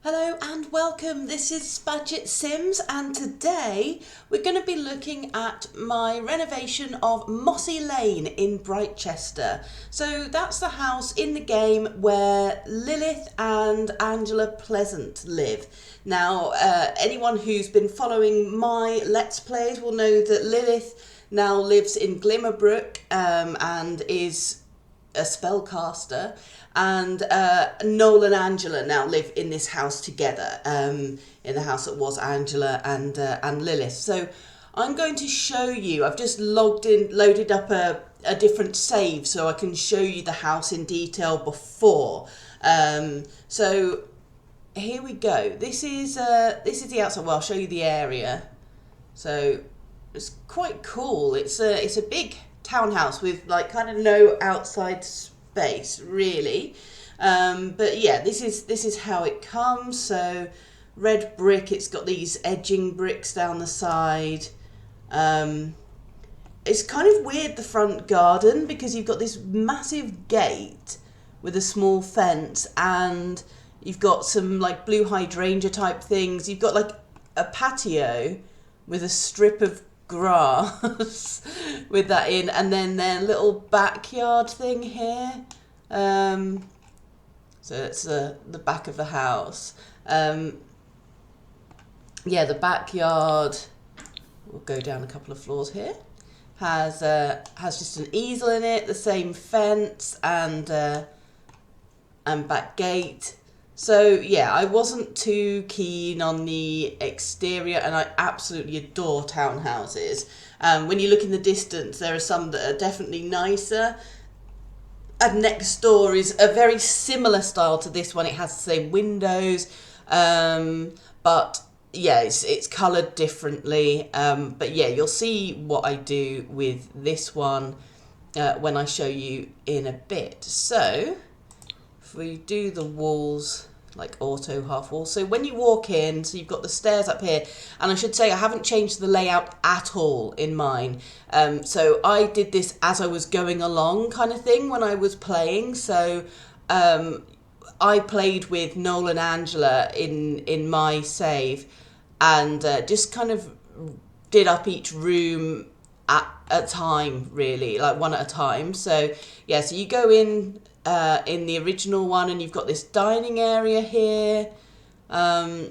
Hello and welcome, this is Spadget Sims and today we're going to be looking at my renovation of Mossy Lane in Britechester. So that's the house in the game where Lilith and Angela Pleasant live. Now anyone who's been following my Let's Plays will know that Lilith now lives in Glimmerbrook and is a spellcaster, and Noel and Angela now live in this house together, in the house that was Angela and Lilith. So I'm going to show you, I've just loaded up a different save so I can show you the house in detail before. So here we go. This is the outside. Well, I'll show you the area. So it's quite cool. It's a big townhouse with like kind of no outside space really, but yeah, this is how it comes. So red brick, it's got these edging bricks down the side. It's kind of weird, the front garden, because you've got this massive gate with a small fence and you've got some like blue hydrangea type things. You've got like a patio with a strip of grass with that in, and then their little backyard thing here. So it's the back of the house. Yeah, the backyard, we'll go down a couple of floors here, has just an easel in it, the same fence and back gate. So yeah, I wasn't too keen on the exterior, and I absolutely adore townhouses. When you look in the distance, there are some that are definitely nicer. And next door is a very similar style to this one. It has the same windows, but yeah, it's coloured differently. But yeah, you'll see what I do with this one when I show you in a bit. So if we do the walls, like auto half wall, so when you walk in, so you've got the stairs up here, and I should say I haven't changed the layout at all in mine. So I did this as I was going along kind of thing when I was playing. So I played with Noel and Angela in my save, and just kind of did up each room at a time, really, like one at a time. So yeah, so you go in the original one, and you've got this dining area here, a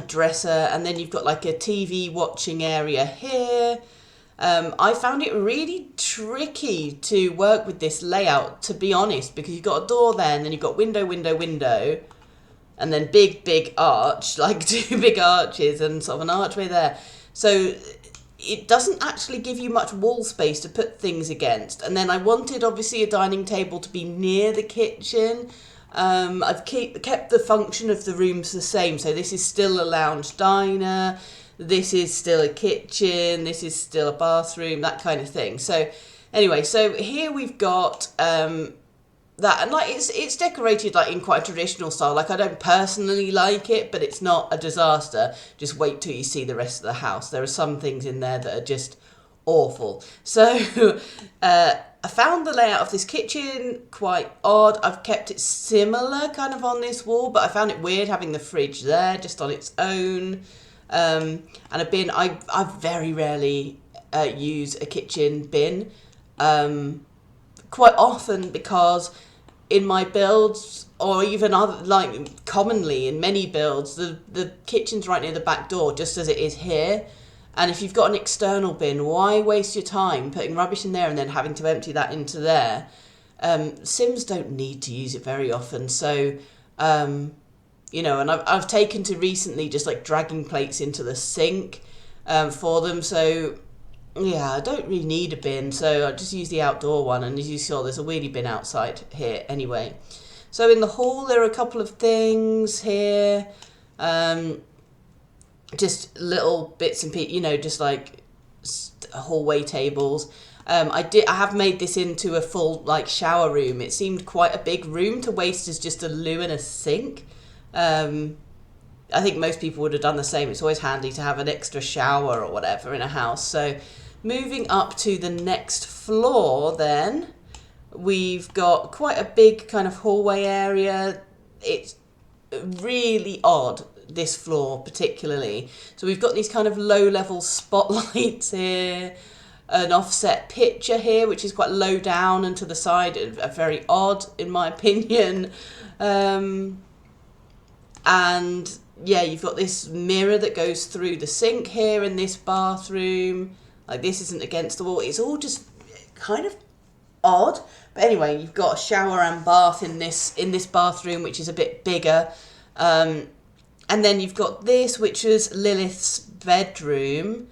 dresser, and then you've got like a TV watching area here. I found it really tricky to work with this layout, to be honest, because you've got a door there, and then you've got window, and then big arch, like two big arches and sort of an archway there. So it doesn't actually give you much wall space to put things against. And then I wanted, obviously, a dining table to be near the kitchen. I've kept the function of the rooms the same. So this is still a lounge diner. This is still a kitchen. This is still a bathroom, that kind of thing. So anyway, so here we've got that, and like it's decorated like in quite a traditional style. Like, I don't personally like it, but it's not a disaster. Just wait till you see the rest of the house. There are some things in there that are just awful. So I found the layout of this kitchen quite odd. I've kept it similar kind of on this wall, but I found it weird having the fridge there just on its own. And a bin. I very rarely use a kitchen bin, quite often, because in my builds, or even other, like commonly in many builds, the kitchen's right near the back door, just as it is here. And if you've got an external bin, why waste your time putting rubbish in there and then having to empty that into there? Sims don't need to use it very often. So you know, and I've taken to recently just like dragging plates into the sink for them. So yeah, I don't really need a bin, so I just use the outdoor one. And as you saw, there's a wheelie bin outside here anyway. So in the hall, there are a couple of things here, just little bits and pieces, you know, just like hallway tables. I have made this into a full like shower room. It seemed quite a big room to waste as just a loo and a sink. I think most people would have done the same. It's always handy to have an extra shower or whatever in a house. So moving up to the next floor, then we've got quite a big kind of hallway area. It's really odd, this floor particularly. So we've got these kind of low level spotlights here, an offset picture here, which is quite low down and to the side, very odd in my opinion. And yeah, you've got this mirror that goes through the sink here in this bathroom. Like, this isn't against the wall. It's all just kind of odd. But anyway, you've got a shower and bath in this bathroom, which is a bit bigger. And then you've got this, which is Lilith's bedroom.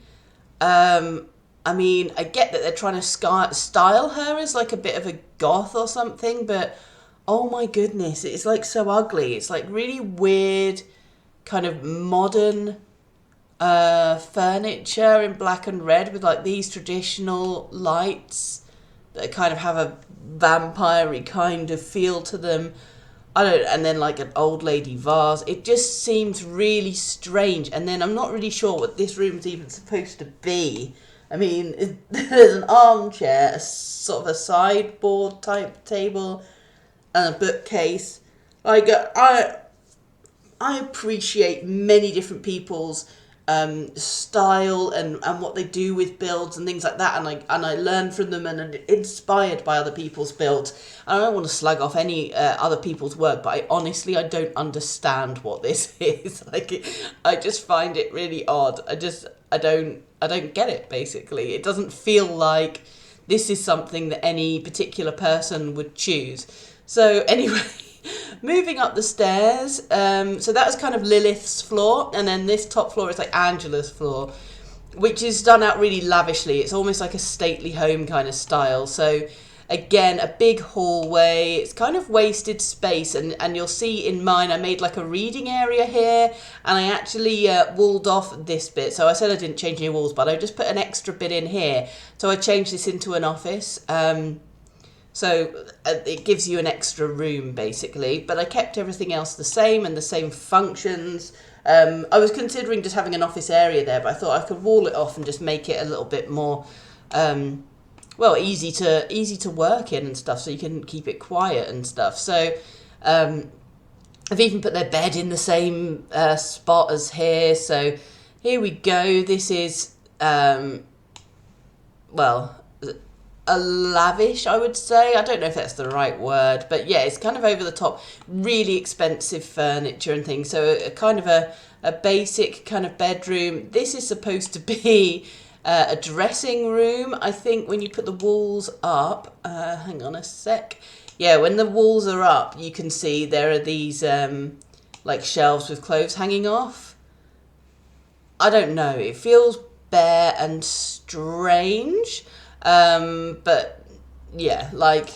I mean, I get that they're trying to style her as like a bit of a goth or something, but oh my goodness, it's like so ugly. It's like really weird, kind of modern furniture in black and red with like these traditional lights that kind of have a vampire-y kind of feel to them. And then like an old lady vase. It just seems really strange. And then I'm not really sure what this room's even supposed to be. I mean, there's an armchair, a sort of a sideboard type table, and a bookcase. Like, I appreciate many different people's style and what they do with builds and things like that, and I learn from them and am inspired by other people's builds. I don't want to slug off any other people's work, but I don't understand what this is. Like, I just find it really odd. I don't get it, basically. It doesn't feel like this is something that any particular person would choose. So anyway, moving up the stairs, so that was kind of Lilith's floor, and then this top floor is like Angela's floor, which is done out really lavishly. It's almost like a stately home kind of style. So again, a big hallway. It's kind of wasted space, and you'll see in mine I made like a reading area here, and I actually walled off this bit. So I said I didn't change any walls, but I just put an extra bit in here. So I changed this into an office. So it gives you an extra room, basically. But I kept everything else the same and the same functions. I was considering just having an office area there, but I thought I could wall it off and just make it a little bit more, easy to work in and stuff, so you can keep it quiet and stuff. So I've even put their bed in the same spot as here. So here we go. This is, a lavish, I would say. I don't know if that's the right word, but yeah, it's kind of over the top, really expensive furniture and things. So a kind of a basic kind of bedroom. This is supposed to be a dressing room. I think when you put the walls up, hang on a sec. Yeah, when the walls are up, you can see there are these like shelves with clothes hanging off. I don't know. It feels bare and strange. But yeah, like,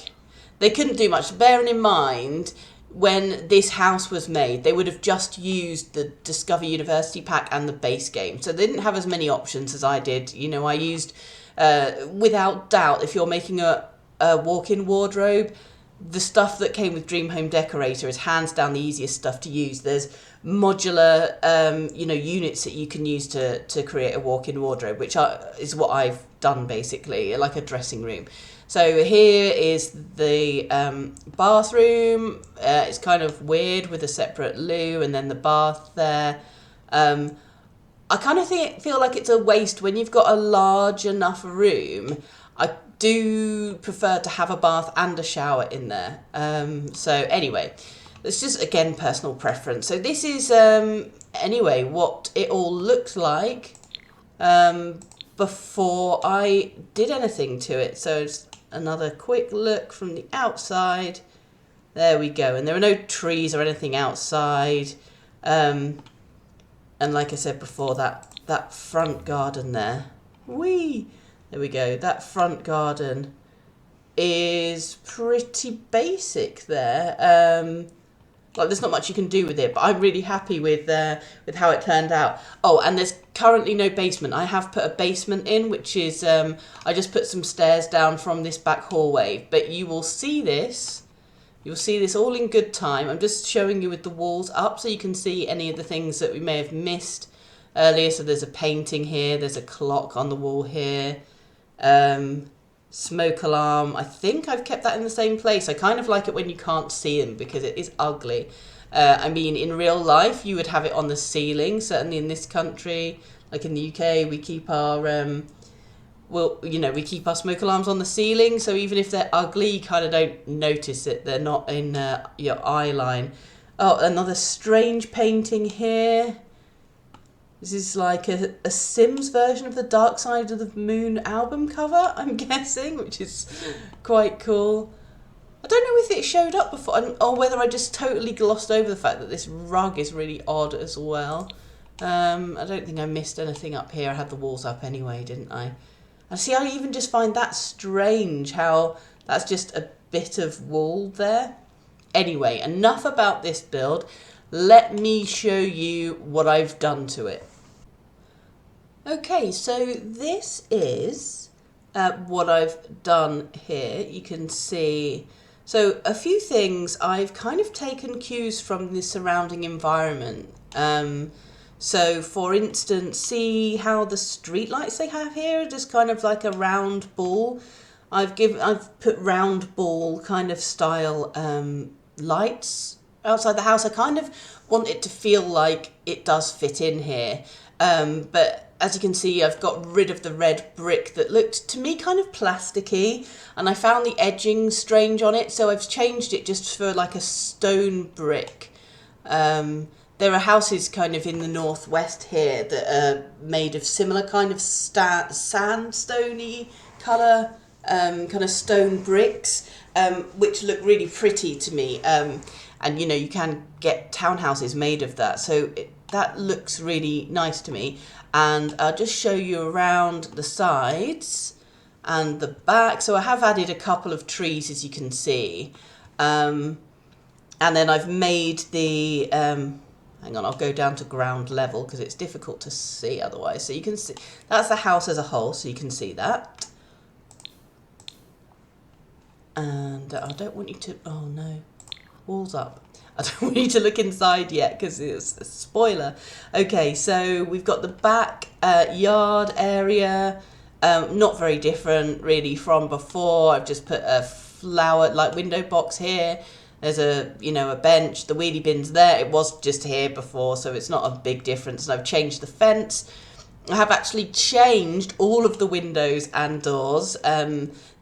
they couldn't do much. Bearing in mind, when this house was made, they would have just used the Discover University pack and the base game. So they didn't have as many options as I did. You know, I used, without doubt, if you're making a walk-in wardrobe, the stuff that came with Dream Home Decorator is hands down the easiest stuff to use. There's modular, units that you can use to create a walk-in wardrobe, which is what I've done, basically, like a dressing room. So here is the bathroom. It's kind of weird with a separate loo and then the bath there. I kind of feel like it's a waste when you've got a large enough room. I do prefer to have a bath and a shower in there. So anyway, it's just, again, personal preference. So this is, anyway, what it all looked like before I did anything to it. So it's another quick look from the outside. There we go. And there are no trees or anything outside. And like I said before, that front garden there. Whee! There we go. That front garden is pretty basic there. Like, there's not much you can do with it, but I'm really happy with how it turned out. Oh, and there's currently no basement. I have put a basement in, which is, I just put some stairs down from this back hallway. But you will see this. You'll see this all in good time. I'm just showing you with the walls up so you can see any of the things that we may have missed earlier. So there's a painting here. There's a clock on the wall here. smoke alarm. I think I've kept that in the same place. I kind of like it when you can't see them because it is ugly. I mean, in real life, you would have it on the ceiling. Certainly in this country, like in the UK, we keep our we keep our smoke alarms on the ceiling. So even if they're ugly, you kind of don't notice it. They're not in your eye line. Oh, another strange painting here. This is like a Sims version of the Dark Side of the Moon album cover, I'm guessing, which is quite cool. I don't know if it showed up before, or whether I just totally glossed over the fact that this rug is really odd as well. I don't think I missed anything up here. I had the walls up anyway, didn't I? And see, I even just find that strange how that's just a bit of wall there. Anyway, enough about this build. Let me show you what I've done to it. Okay, so this is what I've done here. You can see, so a few things I've kind of taken cues from the surrounding environment. So for instance, see how the street lights they have here are just kind of like a round ball. I've put round ball kind of style lights outside the house. I kind of want it to feel like it does fit in here, but as you can see, I've got rid of the red brick that looked to me kind of plasticky, and I found the edging strange on it, so I've changed it just for like a stone brick. There are houses kind of in the northwest here that are made of similar kind of sandstony colour, kind of stone bricks, which look really pretty to me. And you know, you can get townhouses made of that, so that looks really nice to me. And I'll just show you around the sides and the back. So I have added a couple of trees, as you can see, and then I've made the hang on, I'll go down to ground level because it's difficult to see otherwise. So you can see that's the house as a whole, so you can see that. And I don't want you to, oh no, walls up. I don't want you to look inside yet because it's a spoiler. Okay, so we've got the back yard area, not very different really from before. I've just put a flower like window box here. There's a bench, the wheelie bin's there. It was just here before, so it's not a big difference. And I've changed the fence. I have actually changed all of the windows and doors.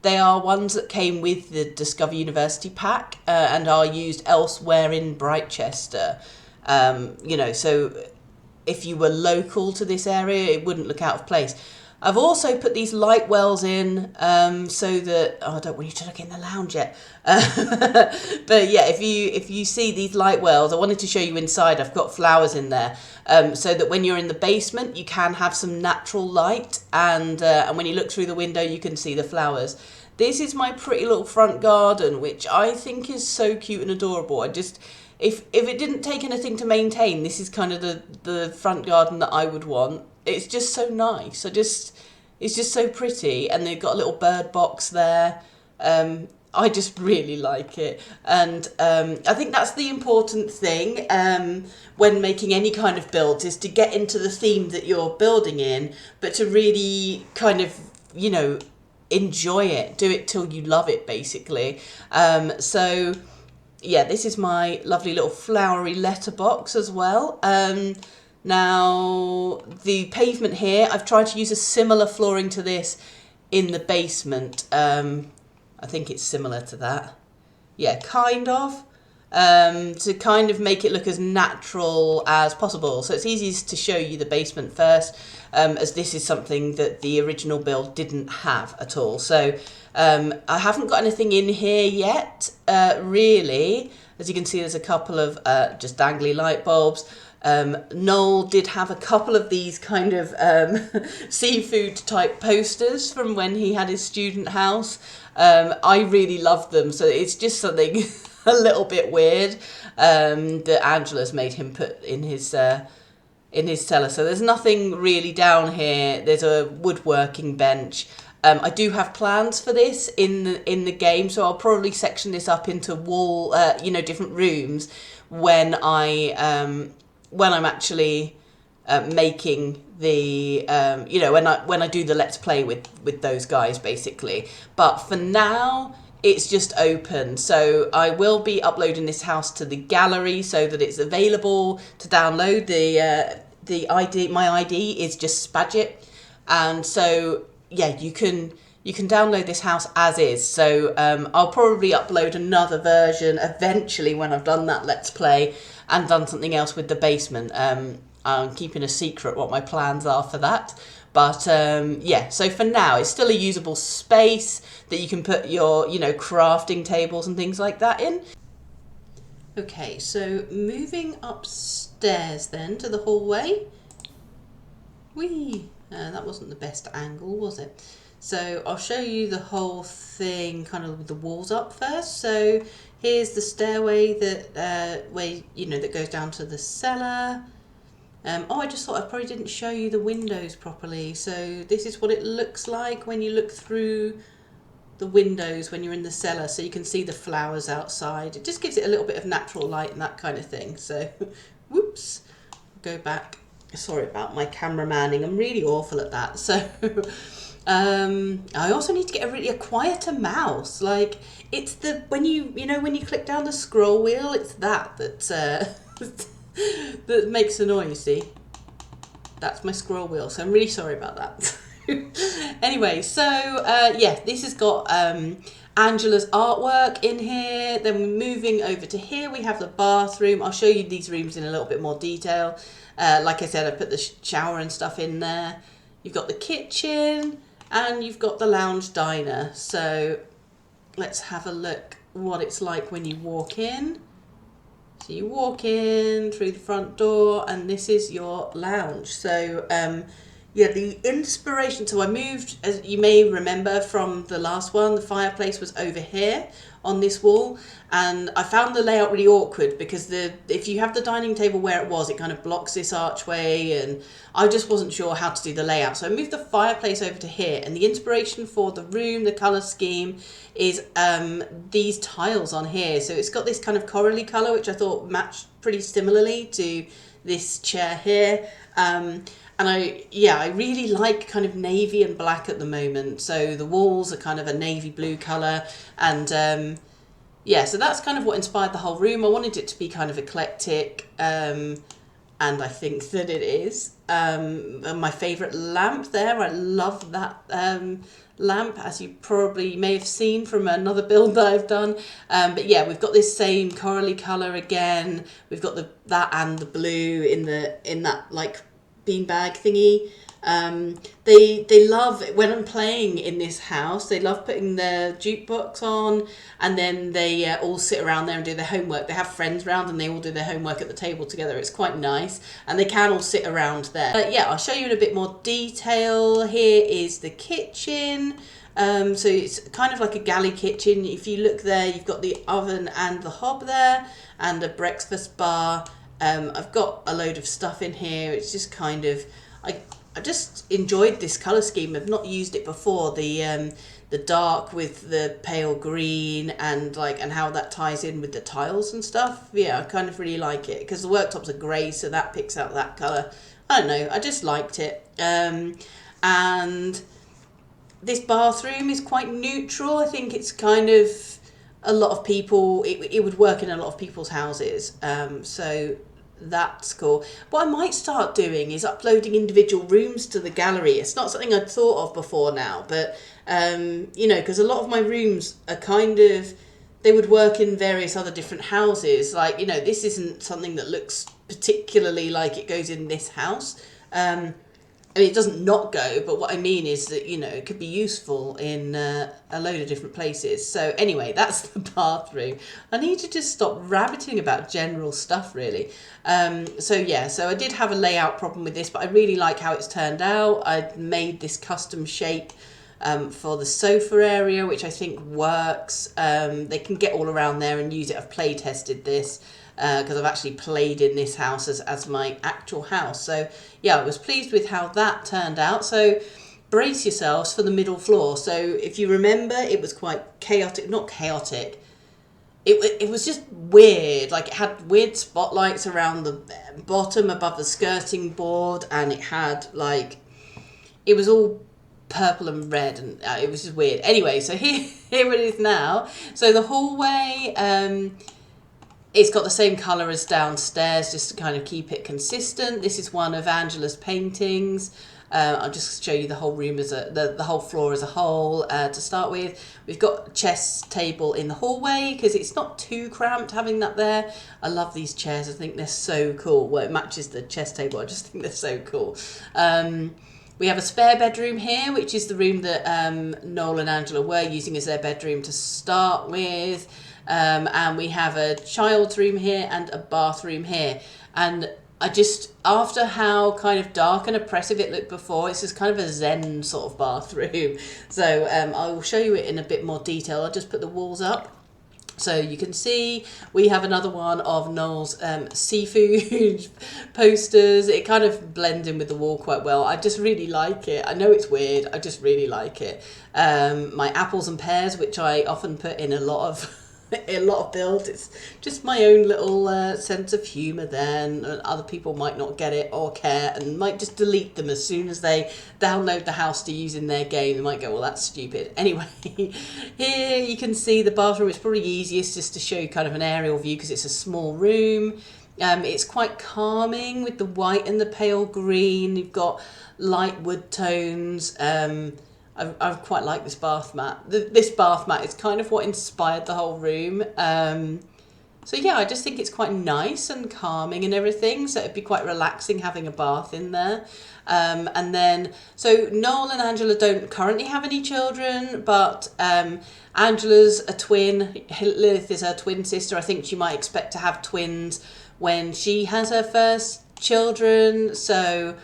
They are ones that came with the Discover University pack and are used elsewhere in Britechester. So if you were local to this area, it wouldn't look out of place. I've also put these light wells in so that, I don't want you to look in the lounge yet. But yeah, if you see these light wells, I wanted to show you inside. I've got flowers in there so that when you're in the basement, you can have some natural light. And when you look through the window, you can see the flowers. This is my pretty little front garden, which I think is so cute and adorable. If it didn't take anything to maintain, this is kind of the front garden that I would want. It's just so nice. It's just so pretty, and they've got a little bird box there. I just really like it, and I think that's the important thing when making any kind of build, is to get into the theme that you're building in, but to really kind of enjoy it, do it till you love it, basically. So yeah, this is my lovely little flowery letterbox as well. Now, the pavement here, I've tried to use a similar flooring to this in the basement. I think it's similar to that. Yeah, kind of. To kind of make it look as natural as possible. So it's easiest to show you the basement first, as this is something that the original build didn't have at all. So I haven't got anything in here yet, really. As you can see, there's a couple of just dangly light bulbs. Noel did have a couple of these kind of seafood type posters from when he had his student house. I really loved them, so it's just something a little bit weird that Angela's made him put in his cellar. So there's nothing really down here. There's a woodworking bench. I do have plans for this in the game, so I'll probably section this up into different rooms when I'm actually making the you know, when I do the Let's Play with those guys basically. But for now it's just open, so I will be uploading this house to the gallery so that it's available to download. The ID, my ID is just Spadget, and so yeah, you can download this house as is. So I'll probably upload another version eventually when I've done that Let's Play and done something else with the basement. I'm keeping a secret what my plans are for that. But yeah, so for now, it's still a usable space that you can put your, you know, crafting tables and things like that in. Okay, so moving upstairs then to the hallway. Whee! That wasn't the best angle, was it? So I'll show you the whole thing kind of with the walls up first. So here's the stairway that that goes down to the cellar. Oh, I just thought I probably didn't show you the windows properly. So this is what it looks like when you look through the windows when you're in the cellar, so you can see the flowers outside. It just gives it a little bit of natural light and that kind of thing. So whoops, go back. Sorry about my camera manning, I'm really awful at that. So I also need to get a quieter mouse. Like, it's the when you click down the scroll wheel, it's that that makes a noise. See, that's my scroll wheel, so I'm really sorry about that. Anyway, so yeah, this has got Angela's artwork in here. Then we're moving over to here, we have the bathroom. I'll show you these rooms in a little bit more detail. Like I said, I put the shower and stuff in there. You've got the kitchen and you've got the lounge diner. So let's have a look what it's like when you walk in. So you walk in through the front door and this is your lounge. So yeah, the inspiration, so I moved, as you may remember from the last one, the fireplace was over here on this wall, and I found the layout really awkward because if you have the dining table where it was, it kind of blocks this archway, and I just wasn't sure how to do the layout. So I moved the fireplace over to here, and the inspiration for the room, the colour scheme, is these tiles on here. So it's got this kind of corally colour, which I thought matched pretty similarly to this chair here. And I really like kind of navy and black at the moment. So the walls are kind of a navy blue colour. And yeah, so that's kind of what inspired the whole room. I wanted it to be kind of eclectic. And I think that it is. My favourite lamp there, I love that lamp, as you probably may have seen from another build that I've done. But yeah, we've got this same corally colour again. We've got that and the blue in that like beanbag thingy. They love, when I'm playing in this house, they love putting their jukebox on, and then they all sit around there and do their homework. They have friends around and they all do their homework at the table together. It's quite nice, and they can all sit around there. But yeah, I'll show you in a bit more detail. Here is the kitchen. So it's kind of like a galley kitchen. If you look there, you've got the oven and the hob there, and a breakfast bar. I've got a load of stuff in here. It's just kind of, I just enjoyed this colour scheme. I've not used it before. The dark with the pale green and how that ties in with the tiles and stuff. Yeah, I kind of really like it because the worktops are grey, so that picks out that colour. I don't know, I just liked it. And this bathroom is quite neutral. I think it's kind of, a lot of people, it would work in a lot of people's houses. So that's cool. What I might start doing is uploading individual rooms to the gallery. It's not something I'd thought of before now, but because a lot of my rooms are kind of, they would work in various other different houses. Like, this isn't something that looks particularly like it goes in this house. I mean, it doesn't not go, but what I mean is that, it could be useful in a load of different places. So anyway, that's the bathroom. I need to just stop rabbiting about general stuff, really. So I did have a layout problem with this, but I really like how it's turned out. I made this custom shape for the sofa area, which I think works. They can get all around there and use it. I've play tested this because I've actually played in this house as my actual house. So yeah, I was pleased with how that turned out. So brace yourselves for the middle floor. So if you remember, it was quite chaotic, not chaotic. it was just weird. Like, it had weird spotlights around the bottom above the skirting board, and it had like, it was all purple and red, and it was just weird. Anyway, so here it is now. So the hallway, it's got the same colour as downstairs, just to kind of keep it consistent. This is one of Angela's paintings. I'll just show you the whole room as the whole floor as a whole. To start with, we've got a chess table in the hallway because it's not too cramped having that there. I love these chairs. I think they're so cool. Well, it matches the chess table. I just think they're so cool. We have a spare bedroom here, which is the room that Noel and Angela were using as their bedroom to start with. And we have a child's room here and a bathroom here. And I just, after how kind of dark and oppressive it looked before, it's just kind of a zen sort of bathroom. So I will show you it in a bit more detail. I'll just put the walls up. So you can see we have another one of Noel's seafood posters. It kind of blends in with the wall quite well. I just really like it. I know it's weird. I just really like it. My apples and pears, which I often put in a lot of builds. It's just my own little sense of humour then. And other people might not get it or care and might just delete them as soon as they download the house to use in their game. They might go, well, that's stupid. Anyway, here you can see the bathroom. It's probably easiest just to show you kind of an aerial view because it's a small room. It's quite calming with the white and the pale green. You've got light wood tones. I quite like this bath mat. This bath mat is kind of what inspired the whole room. So yeah, I just think it's quite nice and calming and everything. So it'd be quite relaxing having a bath in there. And then, so Noel and Angela don't currently have any children, but Angela's a twin. Lilith is her twin sister. I think she might expect to have twins when she has her first children. So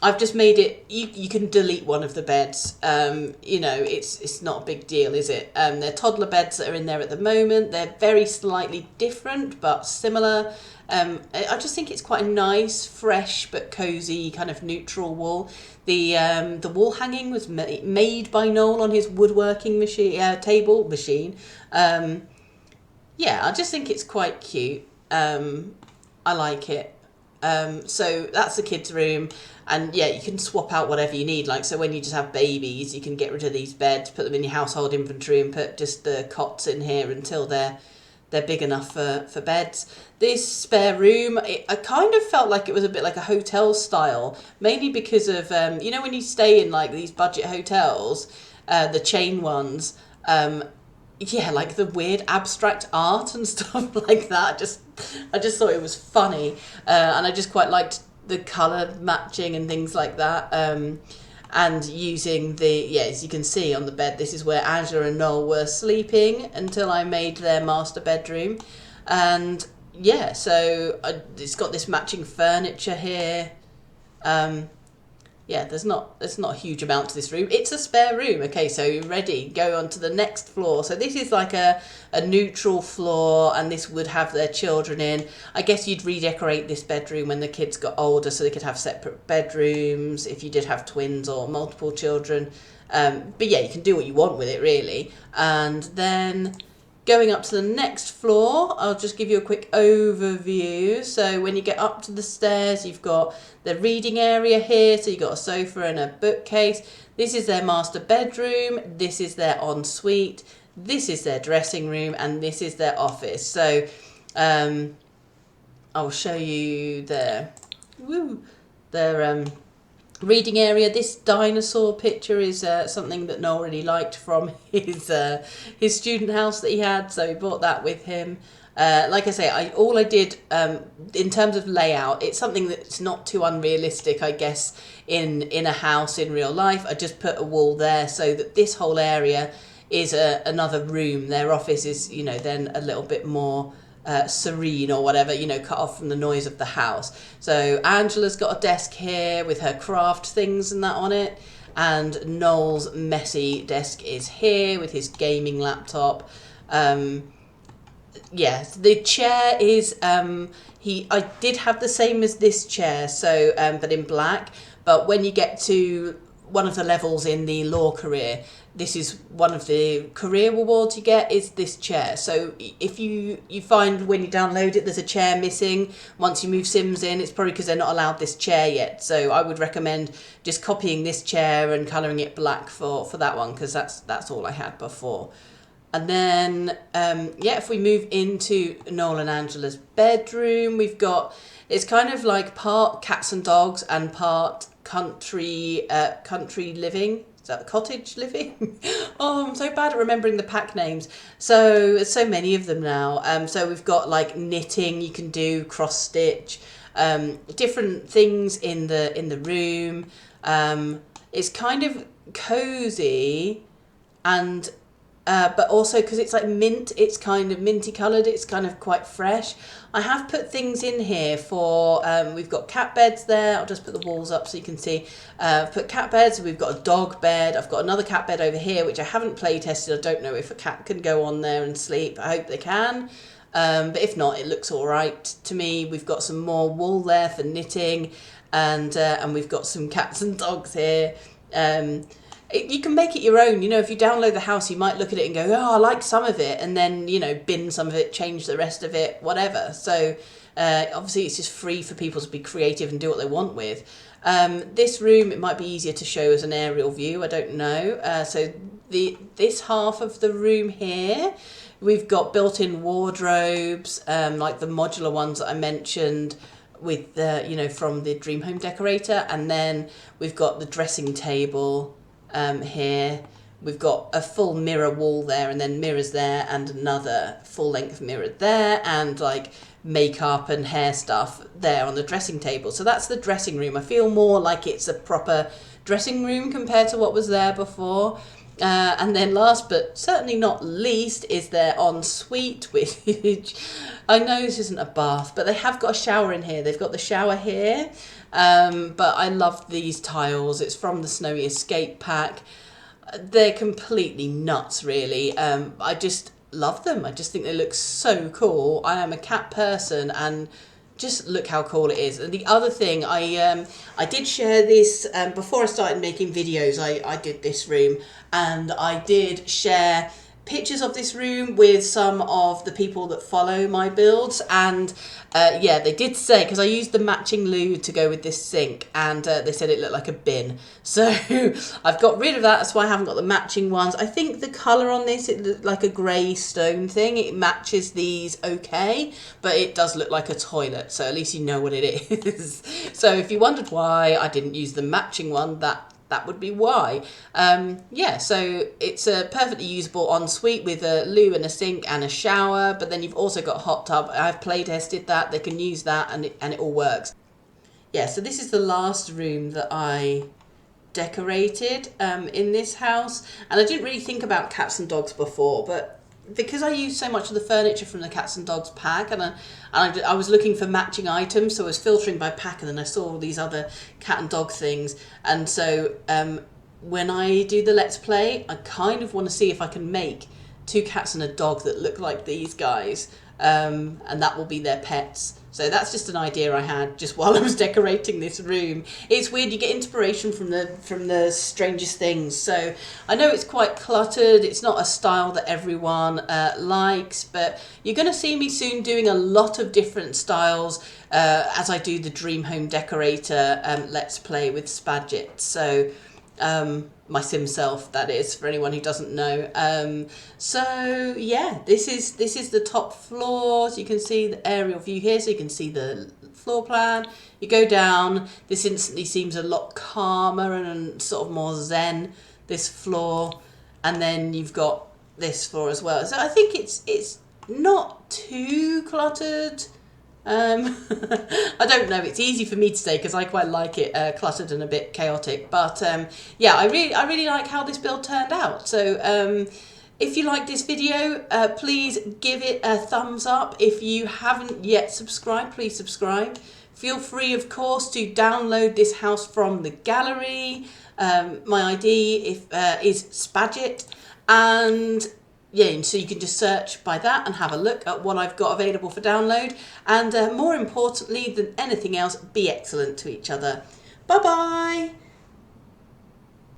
I've just made it, you can delete one of the beds. You know, it's not a big deal, is it? They're toddler beds that are in there at the moment. They're very slightly different, but similar. I just think it's quite a nice, fresh, but cosy kind of neutral wall. The wall hanging was made by Noel on his woodworking table machine. Yeah, I just think it's quite cute. I like it. So that's the kids' room, and yeah, you can swap out whatever you need. Like, so when you just have babies, you can get rid of these beds, put them in your household inventory, and put just the cots in here until they're big enough for beds. This spare room, I kind of felt like it was a bit like a hotel style, mainly because of you know, when you stay in like these budget hotels, the chain ones. Yeah, like the weird abstract art and stuff like that. I just thought it was funny, and I just quite liked the colour matching and things like that. And using as you can see on the bed, this is where Angela and Noel were sleeping until I made their master bedroom. And yeah, so it's got this matching furniture here. Yeah, there's not a huge amount to this room. It's a spare room. Okay, so you're ready. Go on to the next floor. So this is like a neutral floor, and this would have their children in. I guess you'd redecorate this bedroom when the kids got older so they could have separate bedrooms if you did have twins or multiple children. But yeah, you can do what you want with it, really. And then going up to the next floor, I'll just give you a quick overview. So when you get up to the stairs, you've got the reading area here. So you've got a sofa and a bookcase. This is their master bedroom. This is their ensuite. This is their dressing room. And this is their office. So I'll show you their reading area. This dinosaur picture is something that Noel really liked from his student house that he had, so he brought that with him. Like I say, all I did in terms of layout, it's something that's not too unrealistic, I guess, in a house in real life. I just put a wall there so that this whole area is another room. Their office is, you know, then a little bit more serene or whatever, you know, cut off from the noise of the house. So Angela's got a desk here with her craft things and that on it, and Noel's messy desk is here with his gaming laptop. Yes, the chair is I did have the same as this chair, so but in black. But when you get to one of the levels in the law career. This is one of the career rewards you get, is this chair. So if you find when you download it there's a chair missing, once you move Sims in, it's probably because they're not allowed this chair yet. So I would recommend just copying this chair and colouring it black for that one, because that's all I had before. And then, if we move into Noel and Angela's bedroom, we've got, it's kind of like part cats and dogs and part country living. Is that cottage living? Oh, I'm so bad at remembering the pack names. So there's so many of them now. So we've got like knitting you can do, cross stitch, different things in the room. It's kind of cozy, and but also because it's like mint, it's kind of minty coloured, it's kind of quite fresh. I have put things in here for, we've got cat beds there, I'll just put the walls up so you can see. I've put cat beds, we've got a dog bed, I've got another cat bed over here which I haven't play tested. I don't know if a cat can go on there and sleep, I hope they can. But if not, it looks all right to me. We've got some more wool there for knitting, and we've got some cats and dogs here. You can make it your own. If you download the house, you might look at it and go, oh, I like some of it, and then, bin some of it, change the rest of it, whatever. So obviously it's just free for people to be creative and do what they want with. This room, it might be easier to show as an aerial view, I don't know. So this half of the room here, we've got built-in wardrobes, like the modular ones that I mentioned, with from the Dream Home Decorator. And then we've got the dressing table here. We've got a full mirror wall there, and then mirrors there, and another full-length mirror there, and like makeup and hair stuff there on the dressing table. So that's the dressing room. I feel more like it's a proper dressing room compared to what was there before. And then last but certainly not least is their ensuite, which I know this isn't a bath, but they have got a shower in here. They've got the shower here, but I love these tiles. It's from the Snowy Escape pack. They're completely nuts, really. I just love them. I just think they look so cool. I am a cat person, and just look how cool it is. And the other thing, I did share this before I started making videos. I did this room, and I did share pictures of this room with some of the people that follow my builds, and they did say, because I used the matching loo to go with this sink, and they said it looked like a bin. So I've got rid of that. That's why I haven't got the matching ones. I think the colour on this, it looked like a grey stone thing. It matches these okay, but it does look like a toilet, so at least you know what it is. So if you wondered why I didn't use the matching one, that would be why. So it's a perfectly usable ensuite with a loo and a sink and a shower, but then you've also got a hot tub. I've play tested that. They can use that, and it all works. Yeah, so this is the last room that I decorated in this house, and I didn't really think about cats and dogs before, but because I used so much of the furniture from the cats and dogs pack, and I was looking for matching items, so I was filtering by pack, and then I saw all these other cat and dog things. And so when I do the Let's Play, I kind of want to see if I can make 2 cats and a dog that look like these guys, and that will be their pets. So that's just an idea I had just while I was decorating this room. It's weird, you get inspiration from the strangest things. So I know it's quite cluttered, it's not a style that everyone likes, but you're going to see me soon doing a lot of different styles as I do the Dream Home Decorator Let's Play with Spadget. So my sim self, that is, for anyone who doesn't know. So yeah, this is the top floor. So you can see the aerial view here, so you can see the floor plan. You go down, this instantly seems a lot calmer and sort of more zen, this floor. And then you've got this floor as well. So I think it's not too cluttered. I don't know, it's easy for me to say because I quite like it cluttered and a bit chaotic, but I really like how this build turned out. So if you like this video, please give it a thumbs up. If you haven't yet subscribed, please subscribe. Feel free, of course, to download this house from the gallery. My ID is Spadget, and yeah, so you can just search by that and have a look at what I've got available for download. And more importantly than anything else, be excellent to each other. Bye bye.